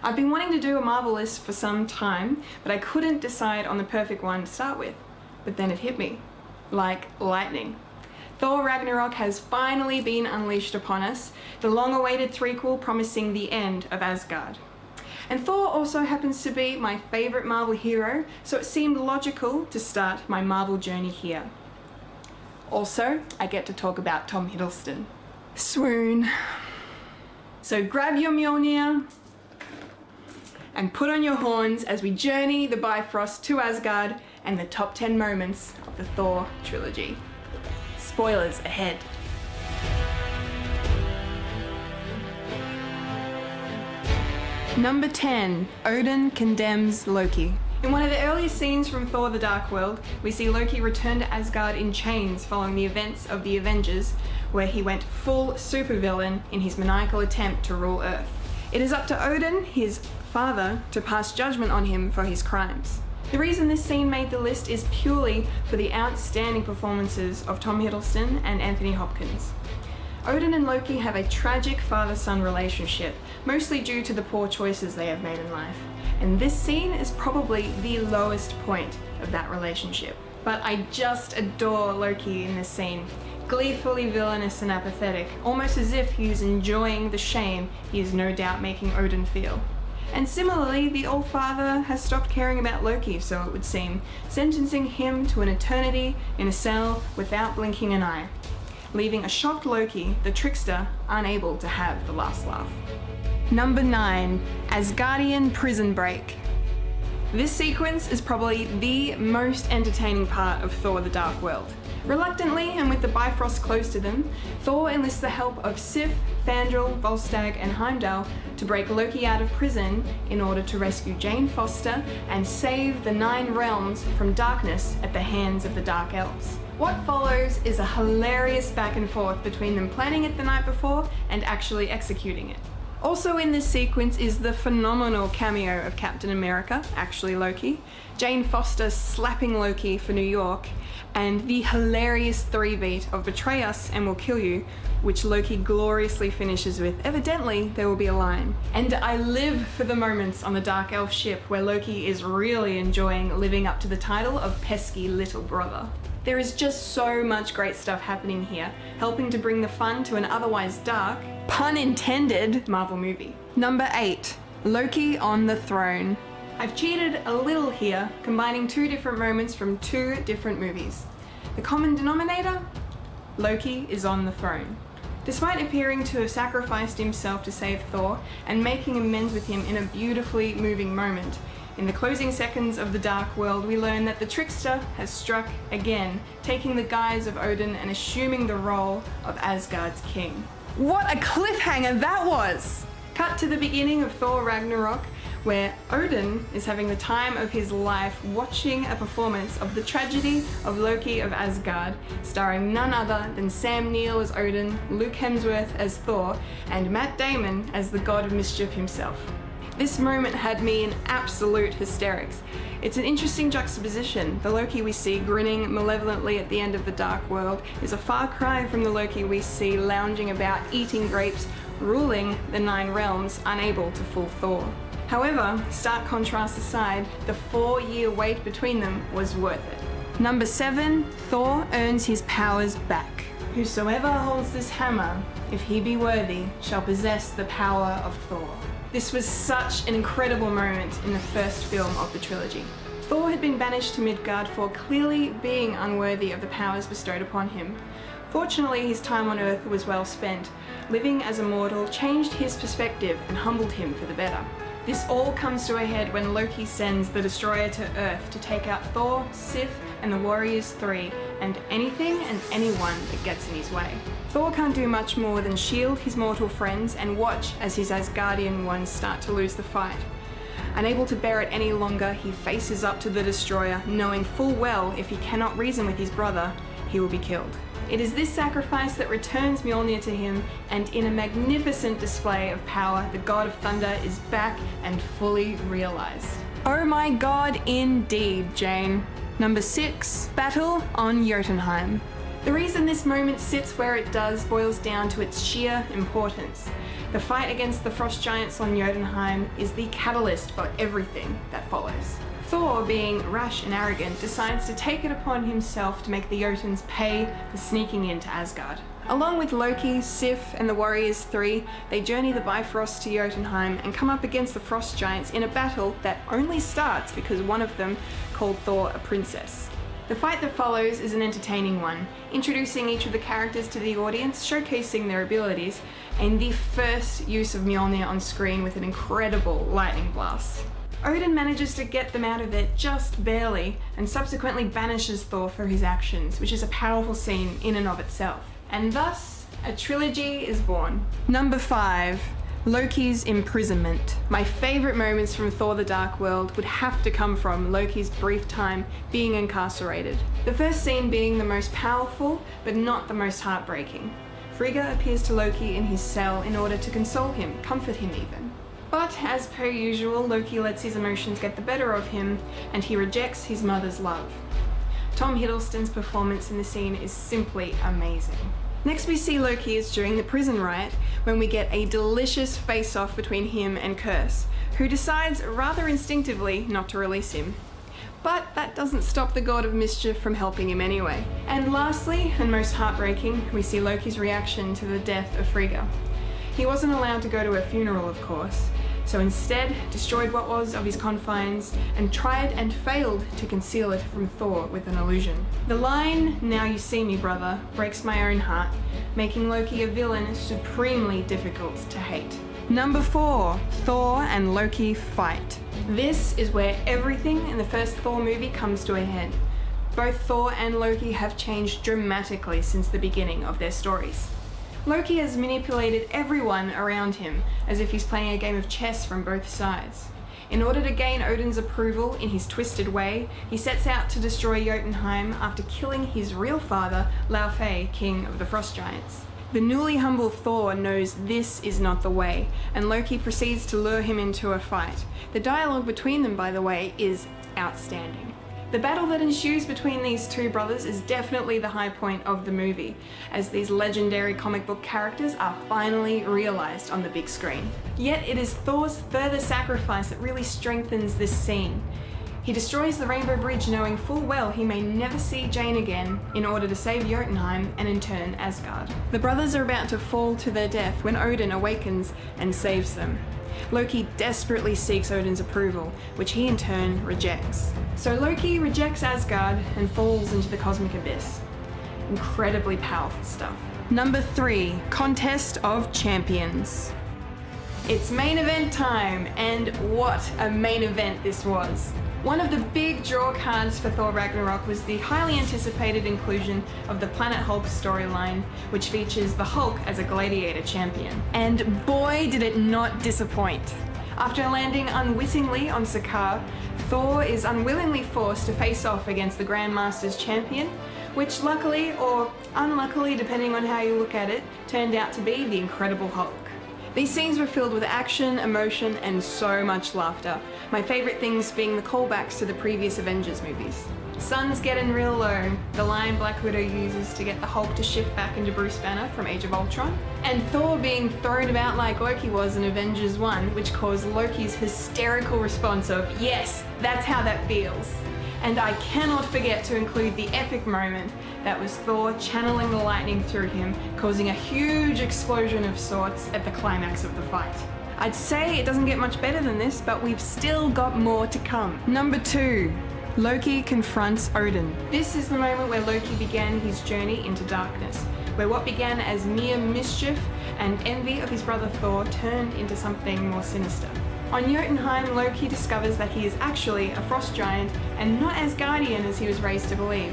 I've been wanting to do a Marvel list for some time, but I couldn't decide on the perfect one to start with. But then it hit me, like lightning. Thor Ragnarok has finally been unleashed upon us, the long-awaited threequel promising the end of Asgard. And Thor also happens to be my favourite Marvel hero, so it seemed logical to start my Marvel journey here. Also, I get to talk about Tom Hiddleston. Swoon. So grab your Mjolnir and put on your horns as we journey the Bifrost to Asgard and the top 10 moments of the Thor Trilogy. Spoilers ahead. Number 10. Odin condemns Loki. In one of the earliest scenes from Thor the Dark World, we see Loki return to Asgard in chains following the events of the Avengers, where he went full supervillain in his maniacal attempt to rule Earth. It is up to Odin, his father, to pass judgment on him for his crimes. The reason this scene made the list is purely for the outstanding performances of Tom Hiddleston and Anthony Hopkins. Odin and Loki have a tragic father-son relationship, mostly due to the poor choices they have made in life. And this scene is probably the lowest point of that relationship. But I just adore Loki in this scene. Gleefully villainous and apathetic, almost as if he is enjoying the shame he is no doubt making Odin feel. And similarly, the old father has stopped caring about Loki, so it would seem, sentencing him to an eternity in a cell without blinking an eye, leaving a shocked Loki, the trickster, unable to have the last laugh. Number 9. Asgardian Prison Break. This sequence is probably the most entertaining part of Thor the Dark World. Reluctantly, and with the Bifrost close to them, Thor enlists the help of Sif, Fandral, Volstagg and Heimdall to break Loki out of prison in order to rescue Jane Foster and save the 9 realms from darkness at the hands of the Dark Elves. What follows is a hilarious back and forth between them planning it the night before and actually executing it. Also in this sequence is the phenomenal cameo of Captain America, actually Loki, Jane Foster slapping Loki for New York, and the hilarious 3-beat of Betray Us and We'll Kill You, which Loki gloriously finishes with, evidently there will be a line. And I live for the moments on the Dark Elf ship where Loki is really enjoying living up to the title of pesky little brother. There is just so much great stuff happening here, helping to bring the fun to an otherwise dark, pun intended, Marvel movie. Number 8. Loki on the Throne. I've cheated a little here, combining 2 different moments from 2 different movies. The common denominator? Loki is on the throne. Despite appearing to have sacrificed himself to save Thor and making amends with him in a beautifully moving moment, in the closing seconds of the Dark World, we learn that the trickster has struck again, taking the guise of Odin and assuming the role of Asgard's king. What a cliffhanger that was! Cut to the beginning of Thor Ragnarok, where Odin is having the time of his life watching a performance of The Tragedy of Loki of Asgard, starring none other than Sam Neill as Odin, Luke Hemsworth as Thor, and Matt Damon as the God of Mischief himself. This moment had me in absolute hysterics. It's an interesting juxtaposition. The Loki we see grinning malevolently at the end of the Dark World is a far cry from the Loki we see lounging about eating grapes, ruling the 9 realms, unable to fool Thor. However, stark contrast aside, the 4-year wait between them was worth it. Number 7. Thor earns his powers back. Whosoever holds this hammer, if he be worthy, shall possess the power of Thor. This was such an incredible moment in the first film of the trilogy. Thor had been banished to Midgard for clearly being unworthy of the powers bestowed upon him. Fortunately, his time on Earth was well spent. Living as a mortal changed his perspective and humbled him for the better. This all comes to a head when Loki sends the Destroyer to Earth to take out Thor, Sif, and the Warriors 3, and anything and anyone that gets in his way. Thor can't do much more than shield his mortal friends and watch as his Asgardian ones start to lose the fight. Unable to bear it any longer, he faces up to the Destroyer, knowing full well if he cannot reason with his brother, he will be killed. It is this sacrifice that returns Mjolnir to him, and in a magnificent display of power, the God of Thunder is back and fully realized. Oh my god, indeed, Jane. Number 6. Battle on Jotunheim. The reason this moment sits where it does boils down to its sheer importance. The fight against the frost giants on Jotunheim is the catalyst for everything that follows. Thor, being rash and arrogant, decides to take it upon himself to make the Jotuns pay for sneaking into Asgard. Along with Loki, Sif, and the Warriors 3, they journey the Bifrost to Jotunheim and come up against the frost giants in a battle that only starts because one of them called Thor a princess. The fight that follows is an entertaining one, introducing each of the characters to the audience, showcasing their abilities, and the first use of Mjolnir on screen with an incredible lightning blast. Odin manages to get them out of it just barely, and subsequently banishes Thor for his actions, which is a powerful scene in and of itself. And thus, a trilogy is born. Number 5. Loki's imprisonment. My favourite moments from Thor the Dark World would have to come from Loki's brief time being incarcerated. The first scene being the most powerful, but not the most heartbreaking. Frigga appears to Loki in his cell in order to console him, comfort him even. But as per usual, Loki lets his emotions get the better of him, and he rejects his mother's love. Tom Hiddleston's performance in the scene is simply amazing. Next we see Loki is during the prison riot, when we get a delicious face-off between him and Curse, who decides rather instinctively not to release him. But that doesn't stop the God of Mischief from helping him anyway. And lastly, and most heartbreaking, we see Loki's reaction to the death of Frigga. He wasn't allowed to go to her funeral, of course, so instead destroyed what was of his confines and tried and failed to conceal it from Thor with an illusion. The line, "Now you see me, brother," breaks my own heart, making Loki a villain supremely difficult to hate. Number 4. Thor and Loki fight. This is where everything in the first Thor movie comes to a head. Both Thor and Loki have changed dramatically since the beginning of their stories. Loki has manipulated everyone around him, as if he's playing a game of chess from both sides. In order to gain Odin's approval in his twisted way, he sets out to destroy Jotunheim after killing his real father, Laufey, king of the frost giants. The newly humble Thor knows this is not the way, and Loki proceeds to lure him into a fight. The dialogue between them, by the way, is outstanding. The battle that ensues between these two brothers is definitely the high point of the movie, as these legendary comic book characters are finally realised on the big screen. Yet it is Thor's further sacrifice that really strengthens this scene. He destroys the Rainbow Bridge knowing full well he may never see Jane again in order to save Jotunheim and in turn Asgard. The brothers are about to fall to their death when Odin awakens and saves them. Loki desperately seeks Odin's approval, which he in turn rejects. So Loki rejects Asgard and falls into the cosmic abyss. Incredibly powerful stuff. Number 3. Contest of Champions. It's main event time, and what a main event this was. One of the big draw cards for Thor Ragnarok was the highly anticipated inclusion of the Planet Hulk storyline, which features the Hulk as a gladiator champion. And boy did it not disappoint. After landing unwittingly on Sakaar, Thor is unwillingly forced to face off against the Grandmaster's champion, which luckily, or unluckily depending on how you look at it, turned out to be the Incredible Hulk. These scenes were filled with action, emotion, and so much laughter. My favourite things being the callbacks to the previous Avengers movies. Sun's getting real low, the line Black Widow uses to get the Hulk to shift back into Bruce Banner from Age of Ultron, and Thor being thrown about like Loki was in Avengers 1, which caused Loki's hysterical response of, "Yes, that's how that feels." And I cannot forget to include the epic moment that was Thor channeling the lightning through him, causing a huge explosion of sorts at the climax of the fight. I'd say it doesn't get much better than this, but we've still got more to come. Number 2. Loki confronts Odin. This is the moment where Loki began his journey into darkness, where what began as mere mischief and envy of his brother Thor turned into something more sinister. On Jotunheim, Loki discovers that he is actually a frost giant and not Asgardian as he was raised to believe.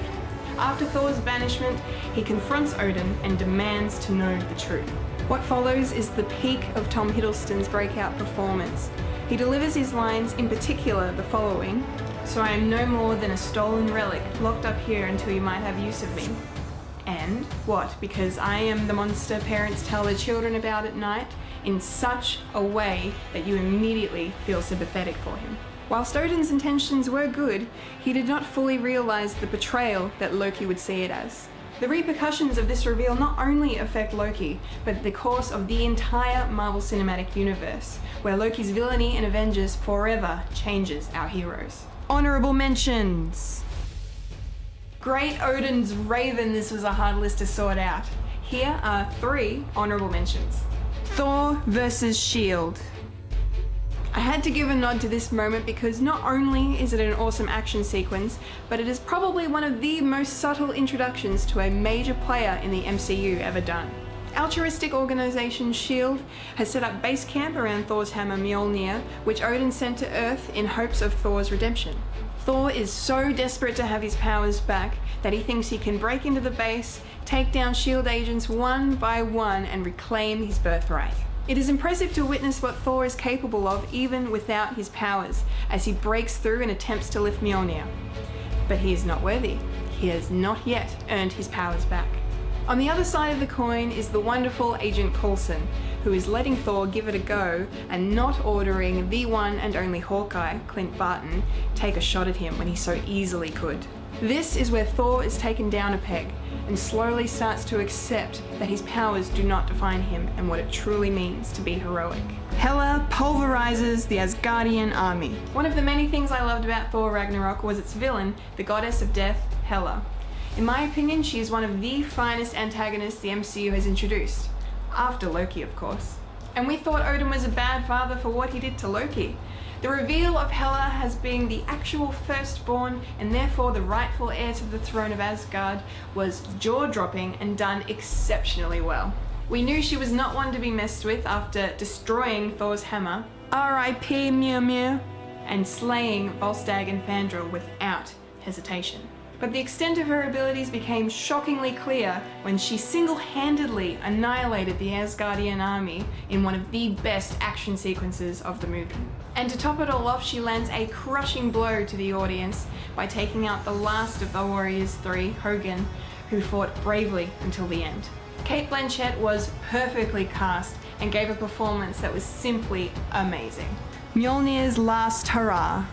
After Thor's banishment, he confronts Odin and demands to know the truth. What follows is the peak of Tom Hiddleston's breakout performance. He delivers his lines, in particular the following: "So I am no more than a stolen relic, locked up here until you might have use of me." And what? Because I am the monster parents tell their children about at night, in such a way that you immediately feel sympathetic for him. Whilst Odin's intentions were good, he did not fully realise the betrayal that Loki would see it as. The repercussions of this reveal not only affect Loki, but the course of the entire Marvel Cinematic Universe, where Loki's villainy in Avengers forever changes our heroes. Honorable mentions! Great Odin's Raven, this was a hard list to sort out. Here are 3 honorable mentions. Thor vs. Shield. I had to give a nod to this moment because not only is it an awesome action sequence, but it is probably one of the most subtle introductions to a major player in the MCU ever done. Altruistic organisation S.H.I.E.L.D. has set up base camp around Thor's hammer Mjolnir, which Odin sent to Earth in hopes of Thor's redemption. Thor is so desperate to have his powers back that he thinks he can break into the base, take down S.H.I.E.L.D. agents one by one and reclaim his birthright. It is impressive to witness what Thor is capable of even without his powers, as he breaks through and attempts to lift Mjolnir. But he is not worthy. He has not yet earned his powers back. On the other side of the coin is the wonderful Agent Coulson, who is letting Thor give it a go and not ordering the one and only Hawkeye, Clint Barton, take a shot at him when he so easily could. This is where Thor is taken down a peg and slowly starts to accept that his powers do not define him and what it truly means to be heroic. Hela pulverizes the Asgardian army. One of the many things I loved about Thor Ragnarok was its villain, the goddess of death, Hela. In my opinion, she is one of the finest antagonists the MCU has introduced. After Loki, of course. And we thought Odin was a bad father for what he did to Loki. The reveal of Hela as being the actual firstborn and therefore the rightful heir to the throne of Asgard was jaw-dropping and done exceptionally well. We knew she was not one to be messed with after destroying Thor's hammer, R.I.P. Mew Mew, and slaying Volstagg and Fandral without hesitation. But the extent of her abilities became shockingly clear when she single-handedly annihilated the Asgardian army in one of the best action sequences of the movie. And to top it all off, she lands a crushing blow to the audience by taking out the last of the Warriors 3, Hogun, who fought bravely until the end. Cate Blanchett was perfectly cast and gave a performance that was simply amazing. Mjolnir's last hurrah.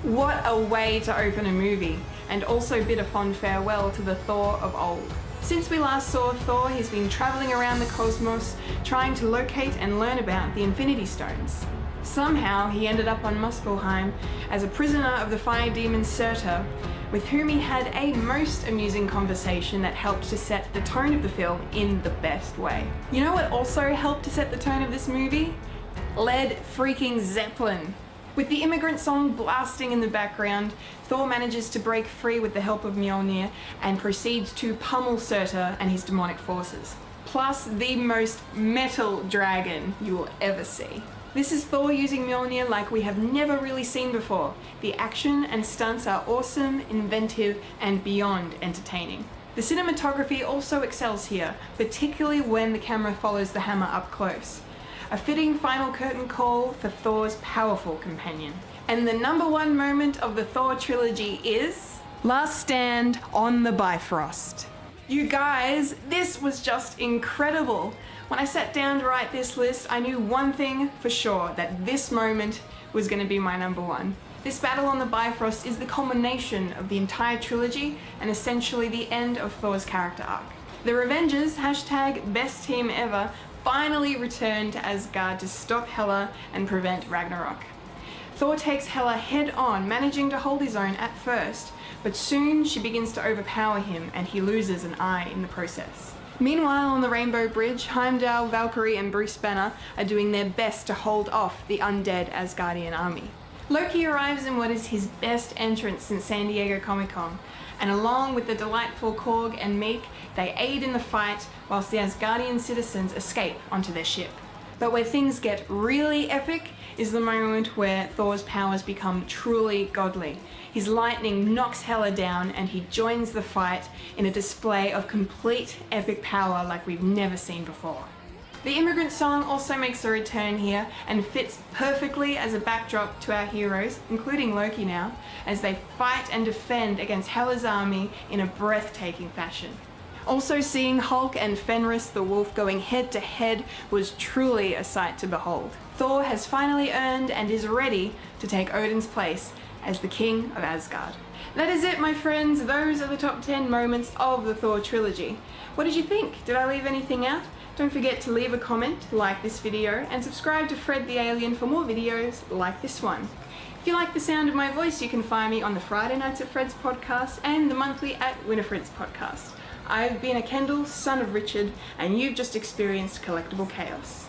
What a way to open a movie, and also bid a fond farewell to the Thor of old. Since we last saw Thor, he's been travelling around the cosmos, trying to locate and learn about the Infinity Stones. Somehow he ended up on Muspelheim as a prisoner of the fire demon Surtur, with whom he had a most amusing conversation that helped to set the tone of the film in the best way. You know what also helped to set the tone of this movie? Led freaking Zeppelin. With the immigrant song blasting in the background, Thor manages to break free with the help of Mjolnir and proceeds to pummel Surtur and his demonic forces. Plus the most metal dragon you will ever see. This is Thor using Mjolnir like we have never really seen before. The action and stunts are awesome, inventive, and beyond entertaining. The cinematography also excels here, particularly when the camera follows the hammer up close. A fitting final curtain call for Thor's powerful companion. And the #1 moment of the Thor trilogy is Last Stand on the Bifrost. You guys, this was just incredible. When I sat down to write this list, I knew one thing for sure, that this moment was going to be my #1. This battle on the Bifrost is the culmination of the entire trilogy and essentially the end of Thor's character arc. The Revengers, #BestTeamEver, finally returned to Asgard to stop Hela and prevent Ragnarok. Thor takes Hela head on, managing to hold his own at first, but soon she begins to overpower him and he loses an eye in the process. Meanwhile, on the Rainbow Bridge, Heimdall, Valkyrie and Bruce Banner are doing their best to hold off the undead Asgardian army. Loki arrives in what is his best entrance since San Diego Comic-Con, and along with the delightful Korg and Meek, they aid in the fight whilst the Asgardian citizens escape onto their ship. But where things get really epic is the moment where Thor's powers become truly godly. His lightning knocks Hela down and he joins the fight in a display of complete epic power like we've never seen before. The immigrant song also makes a return here and fits perfectly as a backdrop to our heroes, including Loki now, as they fight and defend against Hela's army in a breathtaking fashion. Also seeing Hulk and Fenris the Wolf going head to head was truly a sight to behold. Thor has finally earned and is ready to take Odin's place as the King of Asgard. That is it, my friends. Those are the top 10 moments of the Thor trilogy. What did you think? Did I leave anything out? Don't forget to leave a comment, like this video, and subscribe to Fred the Alien for more videos like this one. If you like the sound of my voice, you can find me on the Friday Nights at Fred's podcast and the monthly at Winifred's podcast. I've been a Kendall, son of Richard, and you've just experienced Collectible Chaos.